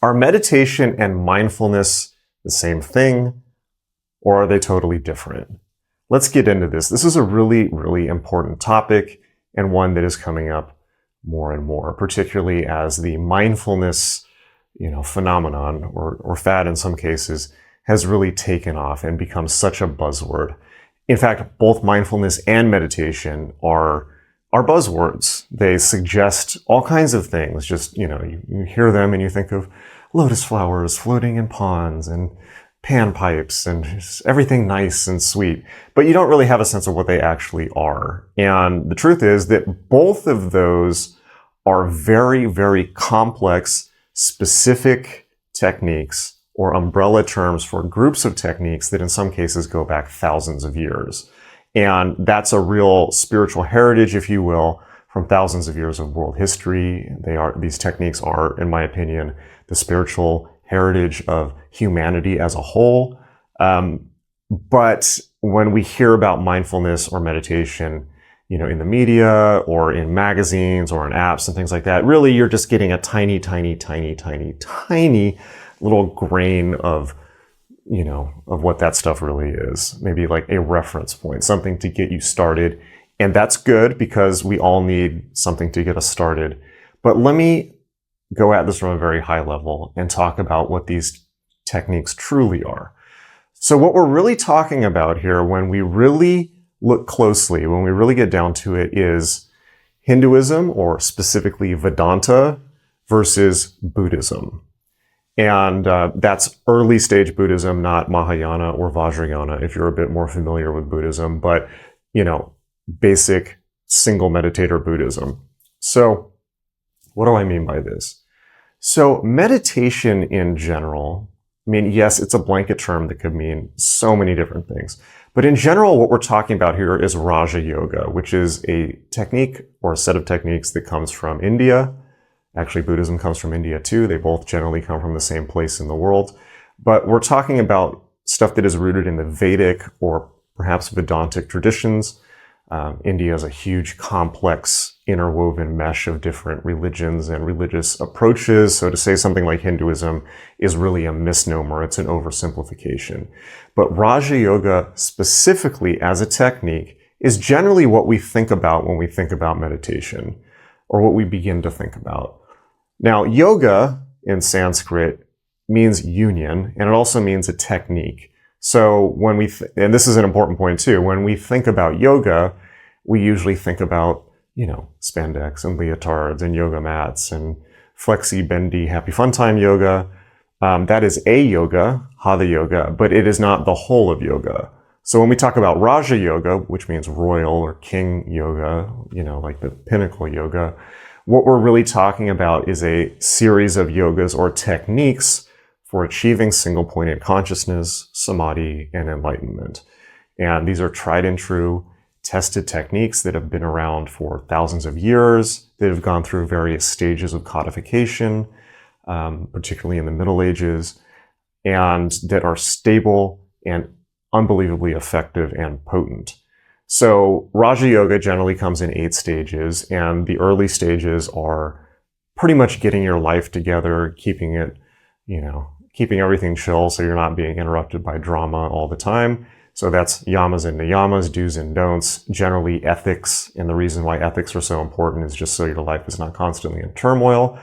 Are meditation and mindfulness the same thing, or are they totally different? Let's get into this. This is a really, really important topic and one that is coming up more and more, particularly as the mindfulness, phenomenon or fad in some cases has really taken off and become such a buzzword. In fact, both mindfulness and meditation are buzzwords. They suggest all kinds of things. Just, you hear them and you think of lotus flowers floating in ponds and panpipes and just everything nice and sweet, but you don't really have a sense of what they actually are. And the truth is that both of those are very, very complex, specific techniques or umbrella terms for groups of techniques that in some cases go back thousands of years. And that's a real spiritual heritage, if you will, from thousands of years of world history. These techniques are, in my opinion, the spiritual heritage of humanity as a whole. But when we hear about mindfulness or meditation, in the media or in magazines or in apps and things like that, really you're just getting a tiny, tiny, tiny, tiny, tiny little grain of what that stuff really is. Maybe like a reference point, something to get you started. And that's good because we all need something to get us started. But let me go at this from a very high level and talk about what these techniques truly are. So what we're really talking about here, when we really look closely, when we really get down to it, is Hinduism, or specifically Vedanta, versus Buddhism. And that's early stage Buddhism, not Mahayana or Vajrayana, if you're a bit more familiar with Buddhism, but, basic single meditator Buddhism. So what do I mean by this? So meditation in general, yes, it's a blanket term that could mean so many different things. But in general, what we're talking about here is Raja Yoga, which is a technique or a set of techniques that comes from India. Actually, Buddhism comes from India too. They both generally come from the same place in the world. But we're talking about stuff that is rooted in the Vedic or perhaps Vedantic traditions. India is a huge, complex, interwoven mesh of different religions and religious approaches. So to say something like Hinduism is really a misnomer. It's an oversimplification. But Raja Yoga specifically as a technique is generally what we think about when we think about meditation, or what we begin to think about. Now, yoga in Sanskrit means union, and it also means a technique. So when and this is an important point too, when we think about yoga, we usually think about, spandex and leotards and yoga mats and flexi, bendy, happy fun time yoga. That is a yoga, hatha yoga, but it is not the whole of yoga. So when we talk about Raja Yoga, which means royal or king yoga, like the pinnacle yoga, what we're really talking about is a series of yogas or techniques for achieving single-pointed consciousness, samadhi, and enlightenment. And these are tried and true, tested techniques that have been around for thousands of years, that have gone through various stages of codification, particularly in the Middle Ages, and that are stable and unbelievably effective and potent. So Raja Yoga generally comes in 8 stages, and the early stages are pretty much getting your life together, keeping it, keeping everything chill so you're not being interrupted by drama all the time. So that's yamas and niyamas, do's and don'ts, generally ethics. And the reason why ethics are so important is just so your life is not constantly in turmoil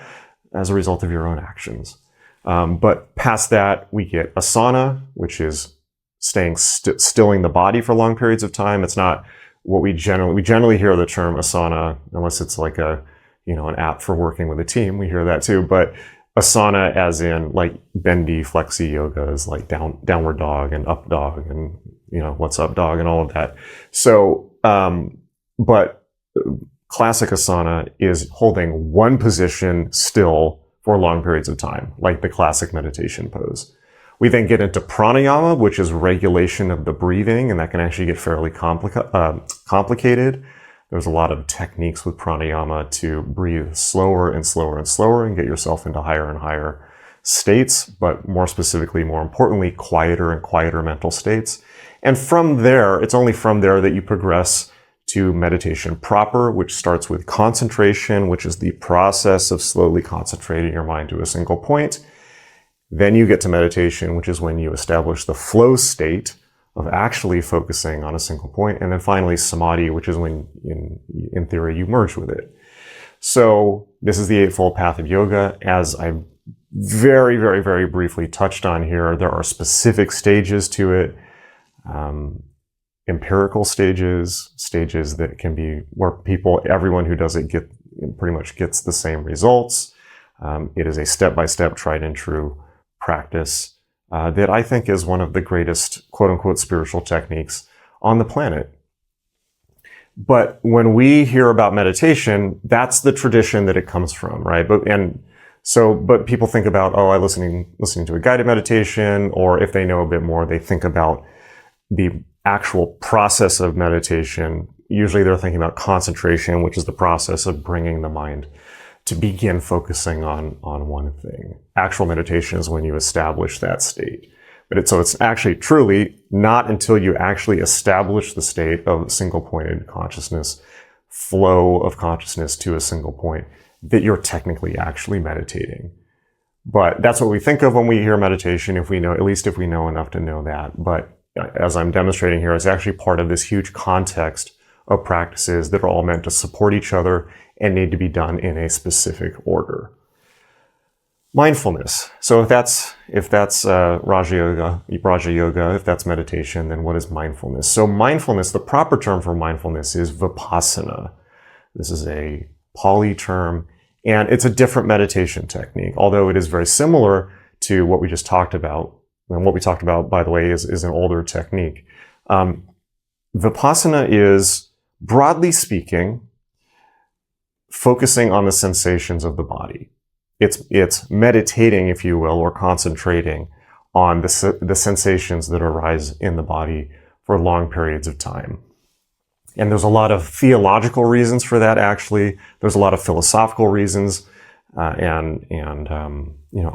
as a result of your own actions. But past that, we get asana, which is stilling the body for long periods of time. It's not what we generally hear the term asana, unless it's like an app for working with a team. We hear that too. But asana as in like bendy, flexi yoga is like downward dog and up dog and, what's up dog and all of that. So, but classic asana is holding one position still for long periods of time, like the classic meditation pose. We then get into pranayama, which is regulation of the breathing, and that can actually get fairly complicated. There's a lot of techniques with pranayama to breathe slower and slower and slower and get yourself into higher and higher states, but more specifically, more importantly, quieter and quieter mental states. And from there, it's only from there that you progress to meditation proper, which starts with concentration, which is the process of slowly concentrating your mind to a single point. Then you get to meditation, which is when you establish the flow state of actually focusing on a single point. And then finally, samadhi, which is when, in theory, you merge with it. So this is the Eightfold Path of Yoga. As I very, very, very briefly touched on here, there are specific stages to it. Empirical stages that can be where everyone who does it pretty much gets the same results. It is a step-by-step, tried and true practice that I think is one of the greatest quote-unquote spiritual techniques on the planet. But when we hear about meditation, that's the tradition that it comes from, right? But people think about, oh, listening to a guided meditation, or if they know a bit more, they think about the actual process of meditation. Usually they're thinking about concentration, which is the process of bringing the mind to begin focusing on one thing. Actual meditation is when you establish that state. So it's actually truly not until you actually establish the state of single-pointed consciousness, flow of consciousness to a single point, that you're technically actually meditating. But that's what we think of when we hear meditation, at least if we know enough to know that. But as I'm demonstrating here, it's actually part of this huge context of practices that are all meant to support each other and need to be done in a specific order. Mindfulness. So if that's Raja Yoga, if that's meditation, then what is mindfulness? So mindfulness, the proper term for mindfulness is vipassana. This is a Pali term, and it's a different meditation technique, although it is very similar to what we just talked about. And what we talked about, by the way, is an older technique. Vipassana is, broadly speaking, focusing on the sensations of the body. It's meditating, if you will, or concentrating on the sensations that arise in the body for long periods of time. And there's a lot of theological reasons for that, actually. There's a lot of philosophical reasons, and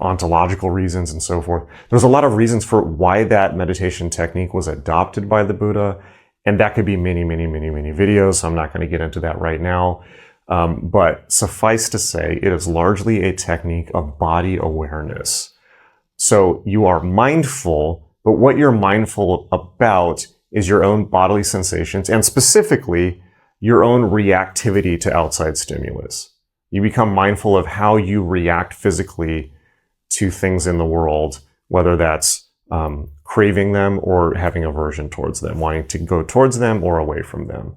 ontological reasons and so forth. There's a lot of reasons for why that meditation technique was adopted by the Buddha, and that could be many, many, many, many videos, so I'm not going to get into that right now. But suffice to say, it is largely a technique of body awareness. So you are mindful, but what you're mindful about is your own bodily sensations, and specifically your own reactivity to outside stimulus. You become mindful of how you react physically to things in the world, whether that's craving them or having aversion towards them, wanting to go towards them or away from them.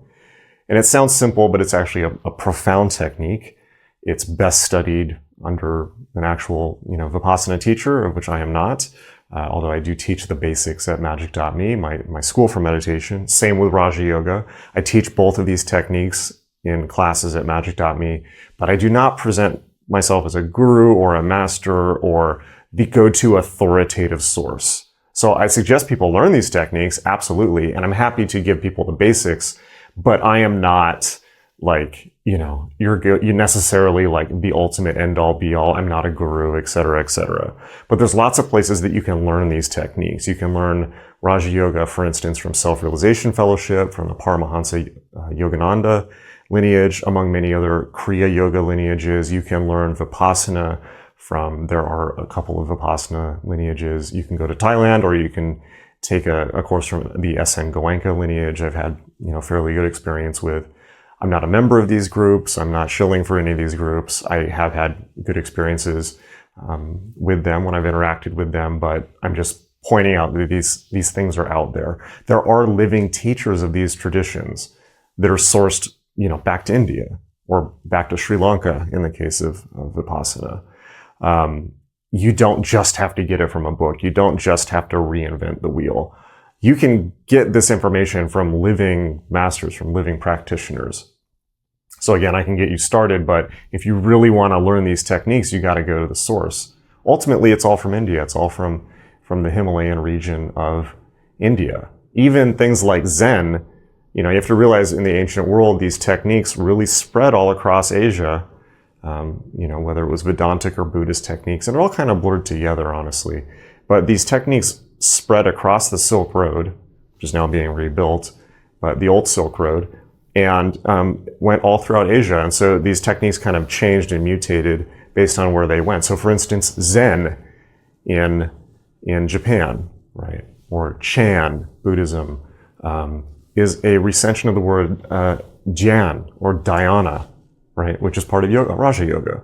And it sounds simple, but it's actually a profound technique. It's best studied under an actual, Vipassana teacher, of which I am not, although I do teach the basics at magic.me, my school for meditation. Same with Raja Yoga. I teach both of these techniques in classes at magic.me, but I do not present myself as a guru or a master or the go-to authoritative source. So I suggest people learn these techniques, absolutely, and I'm happy to give people the basics, but I am not you're necessarily like the ultimate end-all be-all. I'm not a guru, et cetera, et cetera. But there's lots of places that you can learn these techniques. You can learn Raja Yoga, for instance, from Self-Realization Fellowship, from the Paramahansa Yogananda lineage, among many other Kriya Yoga lineages. You can learn Vipassana there are a couple of Vipassana lineages. You can go to Thailand, or you can take a course from the SN Goenka lineage. I've had, fairly good experience with. I'm not a member of these groups. I'm not shilling for any of these groups. I have had good experiences with them when I've interacted with them, but I'm just pointing out that these things are out there. There are living teachers of these traditions that are sourced, back to India or back to Sri Lanka in the case of Vipassana. You don't just have to get it from a book. You don't just have to reinvent the wheel. You can get this information from living masters, from living practitioners. So again, I can get you started, but if you really want to learn these techniques, you got to go to the source. Ultimately, it's all from India. It's all from the Himalayan region of India. Even things like Zen, you have to realize in the ancient world, these techniques really spread all across Asia, whether it was Vedantic or Buddhist techniques, and they're all kind of blurred together, honestly. But these techniques spread across the Silk Road, which is now being rebuilt, but the old Silk Road, and went all throughout Asia. And so these techniques kind of changed and mutated based on where they went. So for instance, Zen in Japan, right? Or Chan Buddhism is a recension of the word Dhyan or dhyana, right? Which is part of yoga, Raja Yoga.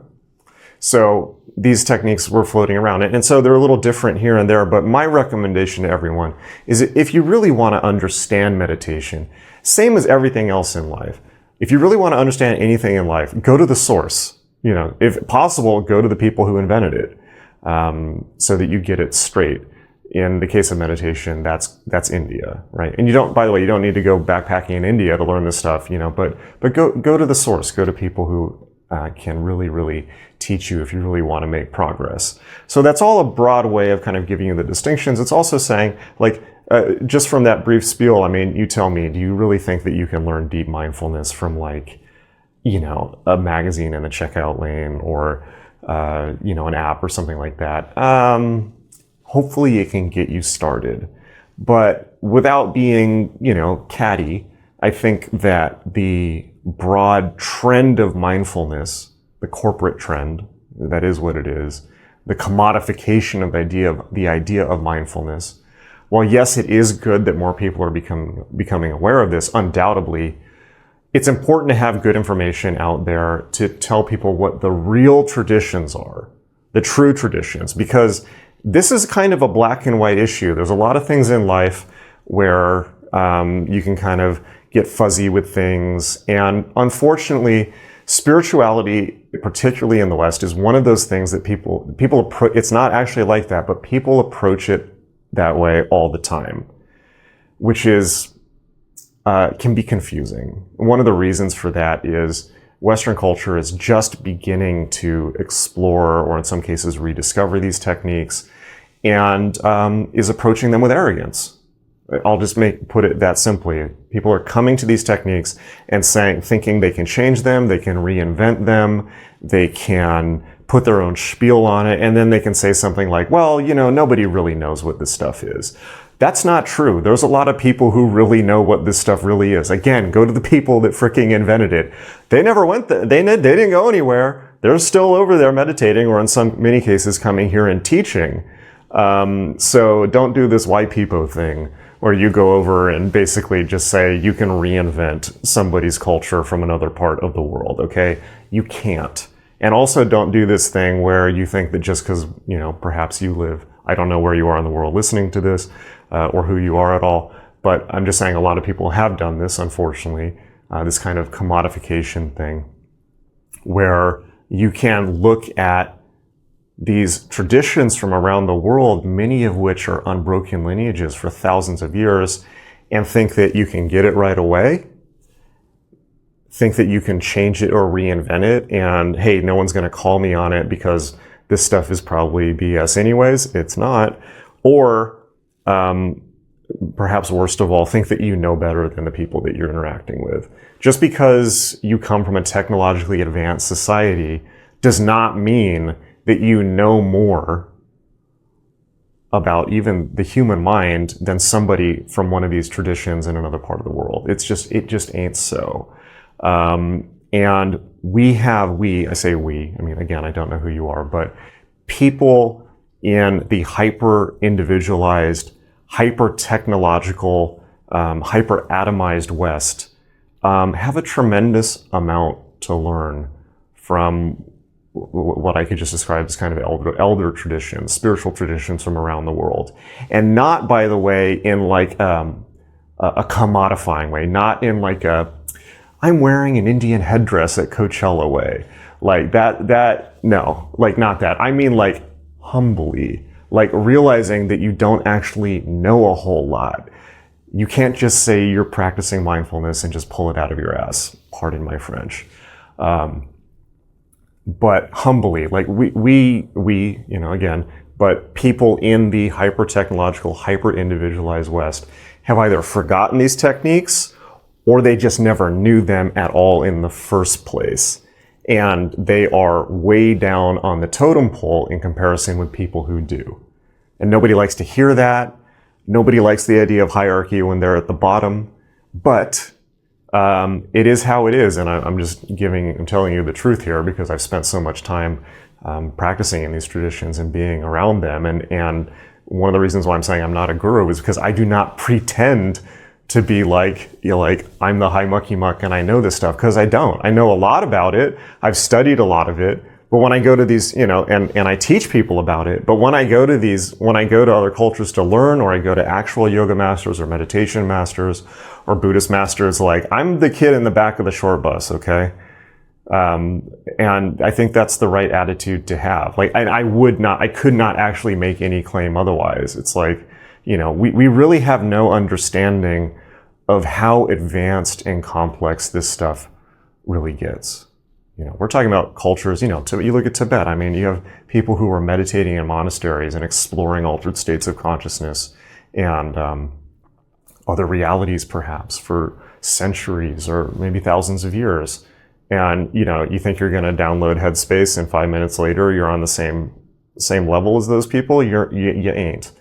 So these techniques were floating around. And so they're a little different here and there, but my recommendation to everyone is that if you really want to understand meditation, same as everything else in life, if you really want to understand anything in life, go to the source. You know, if possible, go to the people who invented it, so that you get it straight. In the case of meditation, that's India, right? And you don't, by the way, you don't need to go backpacking in India to learn this stuff, you know, but go to the source, go to people who can really teach you if you really want to make progress. So that's all a broad way of kind of giving you the distinctions. It's also saying, like, just from that brief spiel, I mean, you tell me, do you really think that you can learn deep mindfulness from, like, you know, a magazine in the checkout lane or, you know, an app or something like that? Hopefully it can get you started. But without being, you know, catty, I think that the broad trend of mindfulness, the corporate trend, that is what it is, the commodification of the idea of mindfulness, while yes, it is good that more people are becoming aware of this, undoubtedly, it's important to have good information out there to tell people what the real traditions are, the true traditions, because this is kind of a black and white issue. There's a lot of things in life where you can kind of get fuzzy with things. And unfortunately, spirituality, particularly in the West, is one of those things that people it's not actually like that, but people approach it that way all the time, which is can be confusing. One of the reasons for that is Western culture is just beginning to explore, or in some cases rediscover, these techniques, and is approaching them with arrogance. I'll just put it that simply. People are coming to these techniques and thinking they can change them, they can reinvent them, they can put their own spiel on it, and then they can say something like, well, you know, nobody really knows what this stuff is. That's not true. There's a lot of people who really know what this stuff really is. Again, go to the people that freaking invented it. They never went there. They didn't go anywhere. They're still over there meditating, or in many cases coming here and teaching. So don't do this white people thing where you go over and basically just say you can reinvent somebody's culture from another part of the world, okay? You can't. And also don't do this thing where you think that just because, you know, perhaps you live, I don't know where you are in the world listening to this, or who you are at all, but I'm just saying a lot of people have done this, unfortunately, this kind of commodification thing, where you can look at these traditions from around the world, many of which are unbroken lineages for thousands of years, and think that you can get it right away, think that you can change it or reinvent it, and hey, no one's going to call me on it because this stuff is probably BS anyways. It's not. Or perhaps worst of all, think that you know better than the people that you're interacting with. Just because you come from a technologically advanced society does not mean that you know more about even the human mind than somebody from one of these traditions in another part of the world. It just ain't so. And I say we, I mean, again, I don't know who you are, but people in the hyper-individualized, hyper-technological, hyper-atomized West have a tremendous amount to learn from what I could just describe as kind of elder traditions, spiritual traditions from around the world. And not, by the way, in like a commodifying way, not in like I'm wearing an Indian headdress at Coachella way. Like no, like not that. I mean like humbly, like realizing that you don't actually know a whole lot. You can't just say you're practicing mindfulness and just pull it out of your ass. Pardon my French. But humbly, like we, you know, again, but people in the hyper-technological, hyper-individualized West have either forgotten these techniques or they just never knew them at all in the first place. And they are way down on the totem pole in comparison with people who do. And nobody likes to hear that. Nobody likes the idea of hierarchy when they're at the bottom. But it is how it is. And I'm telling you the truth here because I've spent so much time practicing in these traditions and being around them. And one of the reasons why I'm saying I'm not a guru is because I do not pretend to be like, I'm the high mucky muck and I know this stuff, because I don't. I know a lot about it. I've studied a lot of it. But when I go to these, and I teach people about it, but when I go to other cultures to learn, or I go to actual yoga masters or meditation masters or Buddhist masters, I'm the kid in the back of the short bus, okay? And I think that's the right attitude to have. I could not actually make any claim otherwise. It's we really have no understanding of how advanced and complex this stuff really gets. We're talking about cultures, you look at Tibet. I mean, you have people who are meditating in monasteries and exploring altered states of consciousness and other realities perhaps for centuries or maybe thousands of years. And, you think you're going to download Headspace and 5 minutes later you're on the same level as those people. You ain't,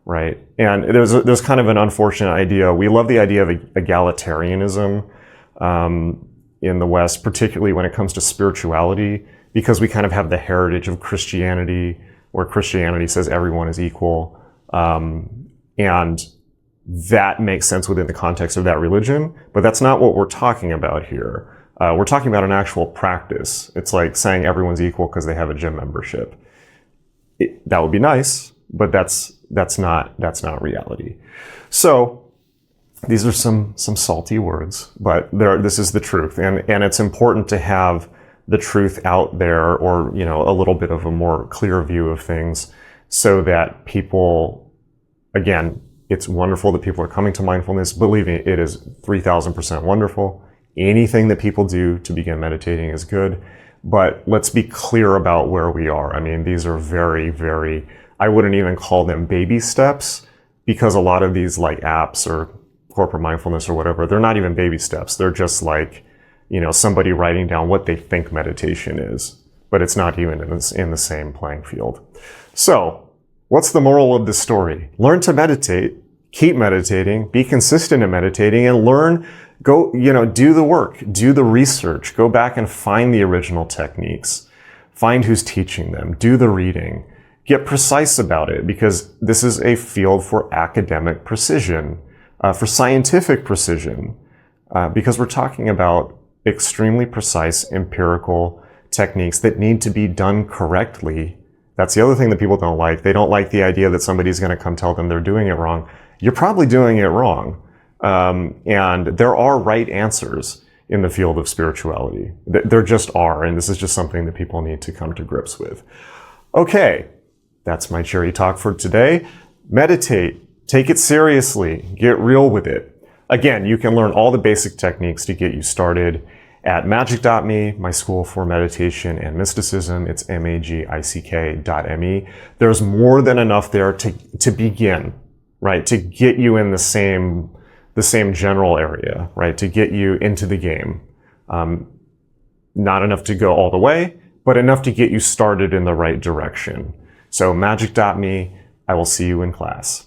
right? And there's kind of an unfortunate idea. We love the idea of egalitarianism, in the West, particularly when it comes to spirituality, because we kind of have the heritage of Christianity, where Christianity says everyone is equal. And that makes sense within the context of that religion, but that's not what we're talking about here. We're talking about an actual practice. It's like saying everyone's equal because they have a gym membership. That would be nice, but that's not reality. So, these are some salty words, but this is the truth. And it's important to have the truth out there, or, a little bit of a more clear view of things, so that people, again, it's wonderful that people are coming to mindfulness. Believe me, it is 3,000% wonderful. Anything that people do to begin meditating is good, but let's be clear about where we are. I mean, these are very, very, I wouldn't even call them baby steps, because a lot of these apps or corporate mindfulness or whatever, they're not even baby steps. They're just somebody writing down what they think meditation is, but it's not even in the same playing field. So what's the moral of the story? Learn to meditate, keep meditating, be consistent in meditating, and learn, do the work, do the research, go back and find the original techniques, find who's teaching them, do the reading, get precise about it, because this is a field for academic precision. For scientific precision, because we're talking about extremely precise empirical techniques that need to be done correctly. That's the other thing that people don't like. They don't like the idea that somebody's going to come tell them they're doing it wrong. You're probably doing it wrong. And there are right answers in the field of spirituality. There just are, and this is just something that people need to come to grips with. Okay, that's my cherry talk for today. Meditate. Take it seriously. Get real with it. Again, you can learn all the basic techniques to get you started at magic.me, my school for meditation and mysticism. It's magick.me. There's more than enough there to begin, right? To get you in the same general area, right? To get you into the game. Not enough to go all the way, but enough to get you started in the right direction. So magic.me, I will see you in class.